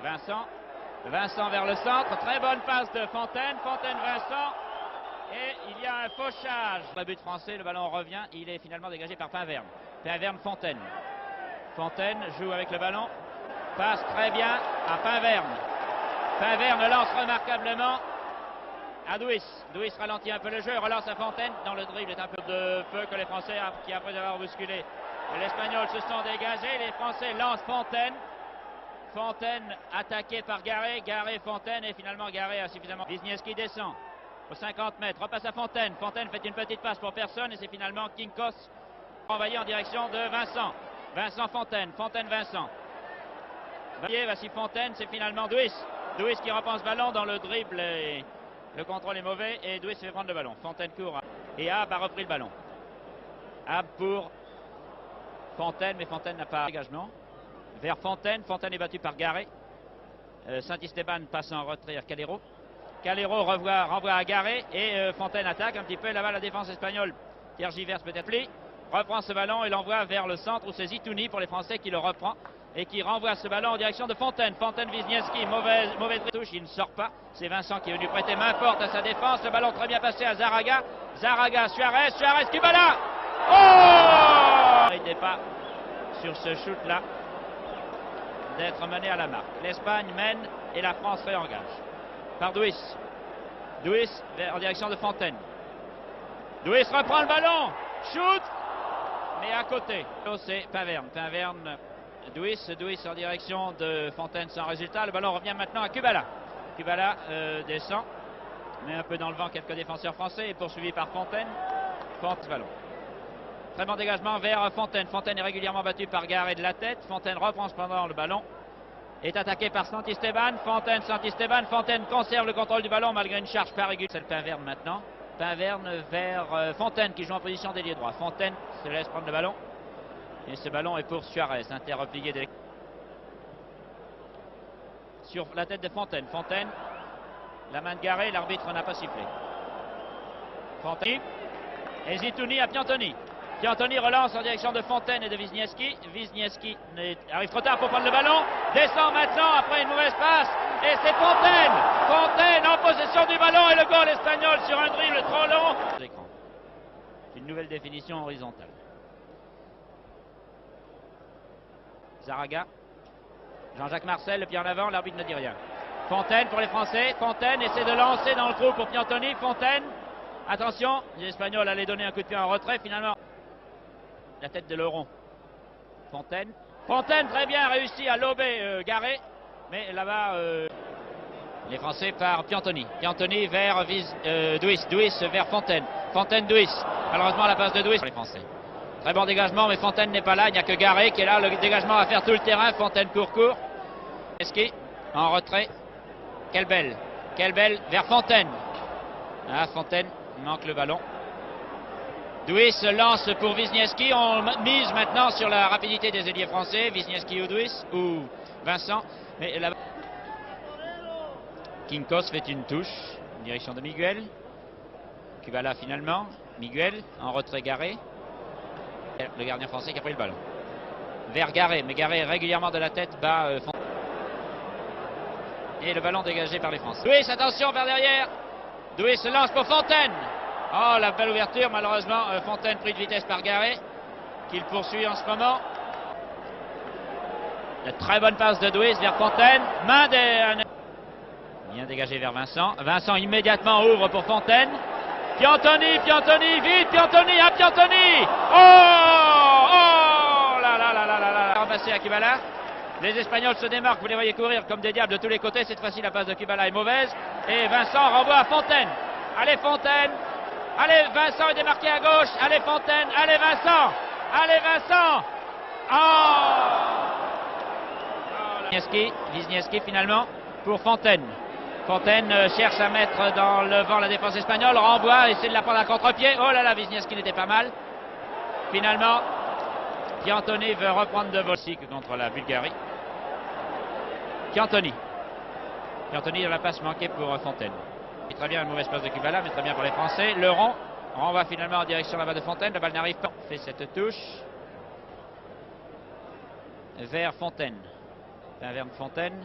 Vincent. Vincent vers le centre. Très bonne passe de Fontaine. Fontaine-Vincent. Et il y a un fauchage. Le but français, le ballon revient. Il est finalement dégagé par Pinverne. Pinverne-Fontaine. Fontaine joue avec le ballon. Passe très bien à Pinverne. Pinverne lance remarquablement à Douis. Douis ralentit un peu le jeu, relance à Fontaine. Dans le dribble est un peu de feu que les Français, qui après avoir bousculé l'Espagnol, se sont dégagés. Les Français lancent Fontaine. Fontaine attaqué par Garé. Garé, Fontaine, et finalement Garé a suffisamment. Wisniewski descend aux 50 mètres, repasse à Fontaine. Fontaine fait une petite passe pour personne et c'est finalement Kinkos envoyé en direction de Vincent. Vincent Fontaine, Fontaine Vincent. Voici Fontaine, c'est finalement Douis. Douis qui reprend ce ballon dans le dribble et le contrôle est mauvais et Douis fait prendre le ballon. Fontaine court et Ab a repris le ballon. Ab pour Fontaine, mais Fontaine n'a pas dégagement. Vers Fontaine, Fontaine est battu par Garé. Saint-Esteban passe en retrait à Calero. Calero renvoie à Garé et Fontaine attaque un petit peu là-bas la défense espagnole. Tergiverse peut-être plus. Reprend ce ballon et l'envoie vers le centre où c'est Zitouni pour les Français qui le reprend et qui renvoie ce ballon en direction de Fontaine. Fontaine-Wisniewski, mauvaise touche, il ne sort pas. C'est Vincent qui est venu prêter main forte à sa défense. Le ballon très bien passé à Zaraga. Zaraga, Suarez, Kubala. Oh! Il n'était pas sur ce shoot-là d'être mené à la marque. L'Espagne mène et la France réengage. Par Douis. Douis en direction de Fontaine. Douis reprend le ballon. Shoot! Mais à côté. C'est Pinverne. Pinverne. Douis en direction de Fontaine sans résultat. Le ballon revient maintenant à Kubala. Kubala descend, met un peu dans le vent quelques défenseurs français et poursuivi par Fontaine. Fontaine ballon. Très bon dégagement vers Fontaine. Fontaine est régulièrement battu par Garé de la tête. Fontaine reprend cependant le ballon. Est attaqué par Santisteban. Santisteban. Fontaine conserve le contrôle du ballon malgré une charge pas régulière. C'est le Pinverne maintenant. Pinverne vers Fontaine qui joue en position d'ailier droit. Fontaine se laisse prendre le ballon. Et ce ballon est pour Suarez, interreplié de sur la tête de Fontaine. Fontaine, la main de Garé, l'arbitre n'a pas sifflé. Fontaine, et Zitouni à Piantoni. Piantoni relance en direction de Fontaine et de Wisniewski. Wisniewski arrive trop tard pour prendre le ballon. Descend maintenant après une mauvaise passe. Et c'est Fontaine. Fontaine en possession du ballon et le goal espagnol sur un dribble trop long. Une nouvelle définition horizontale. Zaraga, Jean-Jacques Marcel, le pied en avant, l'arbitre ne dit rien. Fontaine pour les Français, Fontaine essaie de lancer dans le trou pour Piantoni, Fontaine, attention, les Espagnols allaient donner un coup de pied en retrait, finalement, la tête de Laurent. Fontaine, Fontaine très bien réussi à lober Garé, mais là-bas, les Français par Piantoni. Piantoni vers Douis, Douis vers Fontaine, Fontaine-Douis, malheureusement la passe de Douis pour les Français. Très bon dégagement, mais Fontaine n'est pas là. Il n'y a que Garé qui est là. Le dégagement va faire tout le terrain. Fontaine court. Wisniewski en retrait. Quelle belle vers Fontaine. Ah, Fontaine manque le ballon. Douis se lance pour Wisniewski. On mise maintenant sur la rapidité des ailiers français. Wisniewski ou Douis ou Vincent. Mais là, Kinkos fait une touche en direction de Miguel. Kubala finalement. Miguel en retrait Garé. Le gardien français qui a pris le ballon. Vers Garé, mais Garé régulièrement de la tête bat Fontaine. Et le ballon dégagé par les Français. Douis, attention vers derrière. Douis se lance pour Fontaine. Oh, la belle ouverture, malheureusement. Fontaine pris de vitesse par Garé, qu'il poursuit en ce moment. Une très bonne passe de Douis vers Fontaine. Bien dégagé vers Vincent. Vincent immédiatement ouvre pour Fontaine. Piantoni, vite, Piantoni, à Piantoni. Oh là. Ramassé à Kubala. Les Espagnols se démarquent, vous les voyez courir comme des diables de tous les côtés. Cette fois-ci, la passe de Kubala est mauvaise. Et Vincent renvoie à Fontaine. Allez, Fontaine. Allez, Vincent est démarqué à gauche. Allez, Fontaine. Allez, Vincent. Wisniewski finalement pour Fontaine. Fontaine cherche à mettre dans le vent la défense espagnole, renvoie, essaie de la prendre à contre-pied. Oh là là, Wisniewski n'était pas mal. Finalement, Piantoni veut reprendre de vol contre la Bulgarie. Piantoni dans la passe manquée pour Fontaine. Et très bien, une mauvaise passe de Kubala, mais très bien pour les Français. Laurent renvoie finalement en direction là-bas de Fontaine. La balle n'arrive pas. Fait cette touche vers Fontaine. Vers Fontaine.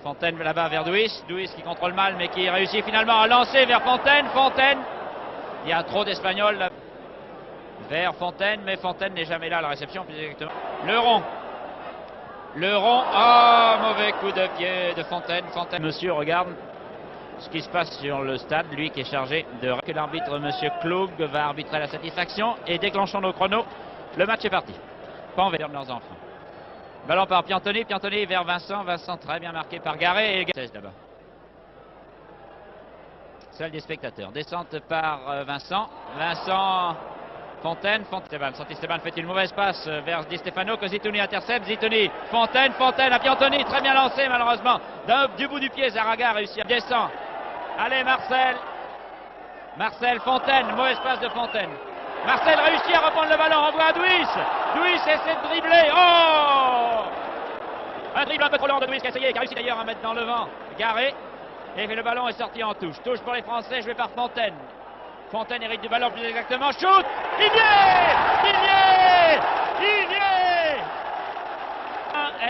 Fontaine là-bas vers Douis. Douis qui contrôle mal mais qui réussit finalement à lancer vers Fontaine. Fontaine. Il y a trop d'Espagnols là. Vers Fontaine, mais Fontaine n'est jamais là à la réception, plus exactement. Le rond. Le rond. Oh, mauvais coup de pied de Fontaine. Fontaine. Monsieur regarde ce qui se passe sur le stade, lui qui est chargé de... que l'arbitre, monsieur Klug, va arbitrer la satisfaction. Et déclenchant nos chronos, le match est parti. Pas vers leurs enfants. Ballon par Piantoni. Piantoni vers Vincent. Vincent très bien marqué par Garé. Et 16 là-bas. Salle des spectateurs. Descente par Vincent. Vincent... Fontaine, Santisteban fait une mauvaise passe vers Di Stefano que Zitouni intercepte. Zitouni, Fontaine à Piantoni, très bien lancé malheureusement. Du bout du pied, Zaraga réussit à descendre. Allez Marcel, Fontaine, mauvaise passe de Fontaine. Marcel réussit à reprendre le ballon, renvoie à Douis. Douis essaie de dribbler. Oh, un dribble un peu trop long de Douis qui a essayé, qui a réussi d'ailleurs à mettre dans le vent. Garé, et le ballon est sorti en touche. Touche pour les Français, joué par Fontaine. Fontaine hérite du ballon plus exactement. Shoot! Il y est!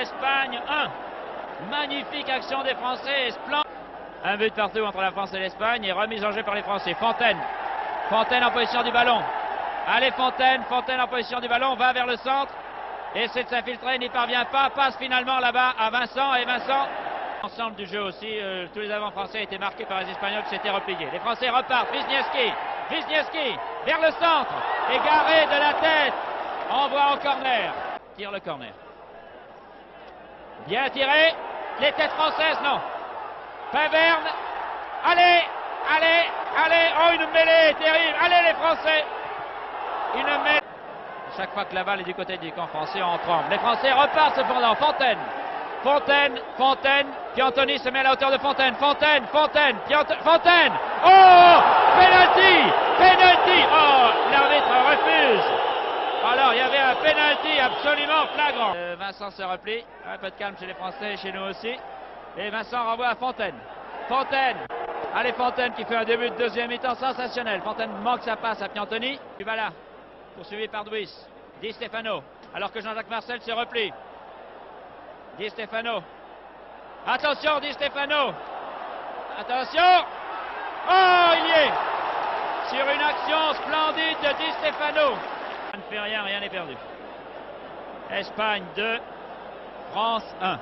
Espagne 1. Magnifique action des Français. Un but partout entre la France et l'Espagne et remise en jeu par les Français. Fontaine en position du ballon. Allez Fontaine en position du ballon, va vers le centre. Essaie de s'infiltrer, n'y parvient pas. Passe finalement là-bas à Vincent et Vincent. L'ensemble du jeu aussi, tous les avants français étaient marqués par les Espagnols qui s'étaient repliés. Les Français repartent. Wisniewski vers le centre. Égaré de la tête. Envoie en corner. Tire le corner. Bien tiré. Les têtes françaises, non. Paverne. Allez. Oh, une mêlée terrible. Allez les Français. Une mêlée. Chaque fois que la balle est du côté du camp français, on tremble. Les Français repartent cependant. Fontaine. Piantoni se met à la hauteur de Fontaine. Fontaine. Oh, penalty. Oh, l'arbitre refuse. Alors, il y avait un penalty absolument flagrant. Vincent se replie. Un peu de calme chez les Français, chez nous aussi. Et Vincent renvoie à Fontaine. Allez, Fontaine qui fait un début de deuxième mi-temps sensationnel. Fontaine manque sa passe à Piantoni. Dybala, poursuivi par Douis. Di Stefano. Alors que Jean-Jacques Marcel se replie. Di Stefano. Attention, Di Stefano. Attention. Oh, il y est. Sur une action splendide de Di Stefano. Ça ne fait rien n'est perdu. Espagne 2, France 1.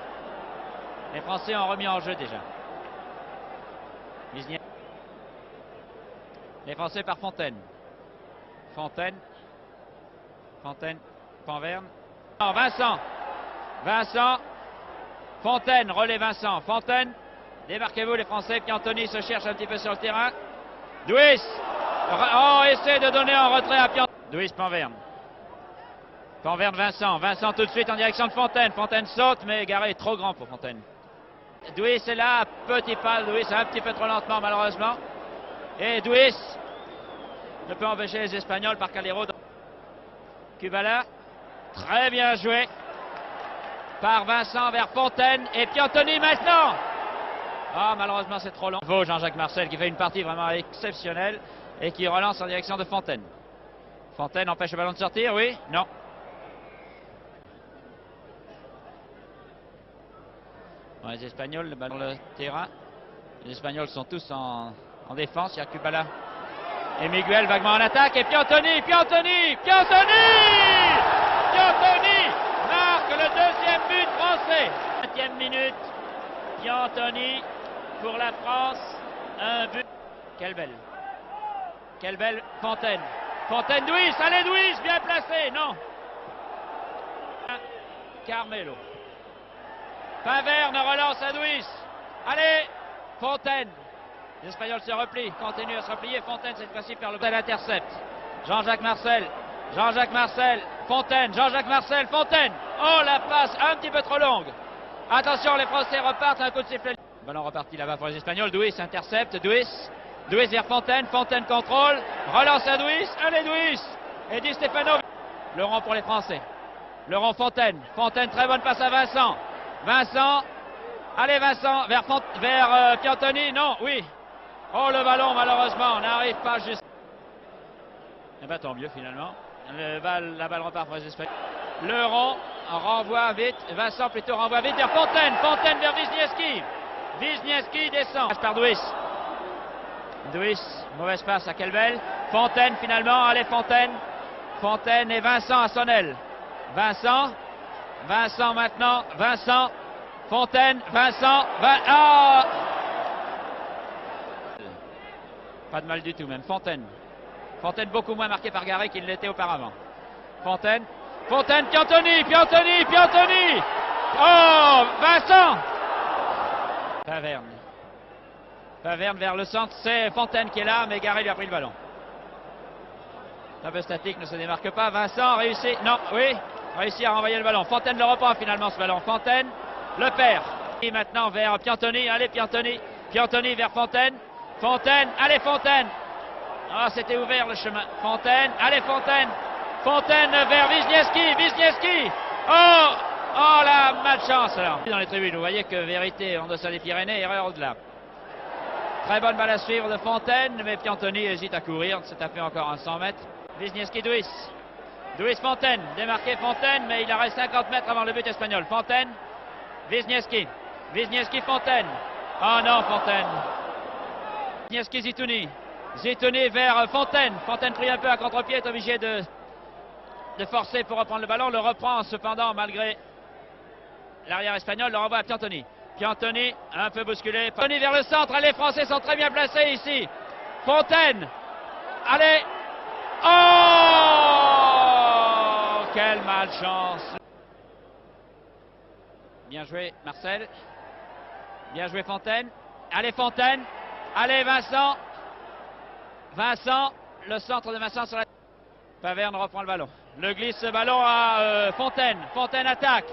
Les Français ont remis en jeu déjà. Les Français par Fontaine. Panverne. Non, Vincent. Fontaine, relais Vincent. Fontaine, débarquez-vous les Français. Piantoni se cherche un petit peu sur le terrain. Douis. Oh, essaie de donner en retrait à Piantoni. Douis, Panverne, Vincent. Vincent tout de suite en direction de Fontaine. Fontaine saute, mais Garé est trop grand pour Fontaine. Douis est là, petit pas. Douis un petit peu trop lentement, malheureusement. Et Douis ne peut empêcher les Espagnols par Calero. Kubala, très bien joué par Vincent vers Fontaine et Piantoni maintenant. Ah, malheureusement c'est trop long. Jean-Jacques Marcel qui fait une partie vraiment exceptionnelle et qui relance en direction de Fontaine. Fontaine empêche le ballon de sortir, oui? Non. Bon, les Espagnols, le ballon sur le terrain. Les Espagnols sont tous en défense. Il y a Kubala et Miguel vaguement en attaque. Et Piantoni marque le deuxième but français. 20e minute. Piantoni pour la France. Un but. Quelle belle Fontaine. Douis, allez Douis, bien placé, non. Carmelo. Paverne relance à Douis. Allez, Fontaine. Les Espagnols se replient, continuent à se replier. Fontaine cette fois-ci par le bel intercept. Jean-Jacques Marcel. Fontaine. Oh, la passe un petit peu trop longue. Attention, les Français repartent, un coup de sifflet. Ballon reparti là-bas pour les Espagnols. Douis intercepte. Douis vers Fontaine. Fontaine contrôle. Relance à Douis. Allez Douis. Et Di Stefano. Le rond pour les Français. Le rond Fontaine. Très bonne passe à Vincent. Allez Vincent vers Piantoni. Non, oui. Oh, le ballon malheureusement n'arrive pas juste. Et bien tant mieux finalement. La balle repart pour les Espagnols. Le rond renvoie vite. Vincent plutôt renvoie vite vers Fontaine vers Wisniewski. Wisniewski descend. Passe par Duis. Duis, mauvaise passe à Kelbel. Fontaine finalement, allez Fontaine. Fontaine et Vincent à son aile. Vincent maintenant, Vincent. Fontaine, Vincent, Pas de mal du tout même, Fontaine. Fontaine beaucoup moins marqué par Garé qu'il l'était auparavant. Fontaine, Piantoni. Oh, Vincent. Paverne vers le centre, c'est Fontaine qui est là, mais Garé lui a pris le ballon. Un peu statique, ne se démarque pas. Vincent réussit, réussit à renvoyer le ballon. Fontaine le reprend finalement ce ballon. Fontaine le perd. Et maintenant vers Piantoni, allez Piantoni. Piantoni vers Fontaine. Fontaine, allez Fontaine. Ah, c'était ouvert le chemin. Fontaine, allez Fontaine. Fontaine vers Wisniewski. Oh la malchance là. Dans les tribunes, vous voyez que vérité en deçà des Pyrénées, erreur au-delà. Très bonne balle à suivre de Fontaine, mais Piantoni hésite à courir, s'est tapé encore un 100 mètres. Wisniewski, Duis Fontaine, démarqué Fontaine, mais il en reste 50 mètres avant le but espagnol. Fontaine, Wisniewski, Fontaine. Oh non, Fontaine. Wisniewski, Zitouni vers Fontaine. Fontaine pris un peu à contre-pied, est obligé de forcer pour reprendre le ballon. Le reprend cependant malgré l'arrière espagnol. Le renvoie à Piantoni. Piantoni un peu bousculé. Piantoni vers le centre. Les Français sont très bien placés ici. Fontaine. Allez. Oh, quelle malchance. Bien joué Marcel. Bien joué Fontaine. Allez Fontaine. Allez Vincent. Le centre de Vincent sur la... Paverne reprend le ballon. Le glisse ce ballon à Fontaine. Fontaine attaque.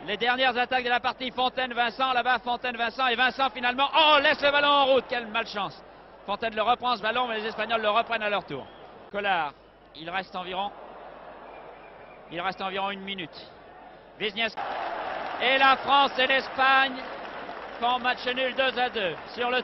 Les dernières attaques de la partie. Fontaine, Vincent, là-bas, Fontaine, Vincent. Et Vincent finalement, laisse le ballon en route. Quelle malchance. Fontaine le reprend ce ballon, mais les Espagnols le reprennent à leur tour. Collard, il reste environ 1 minute. Wisniewski. Et la France et l'Espagne font match nul 2-2 sur le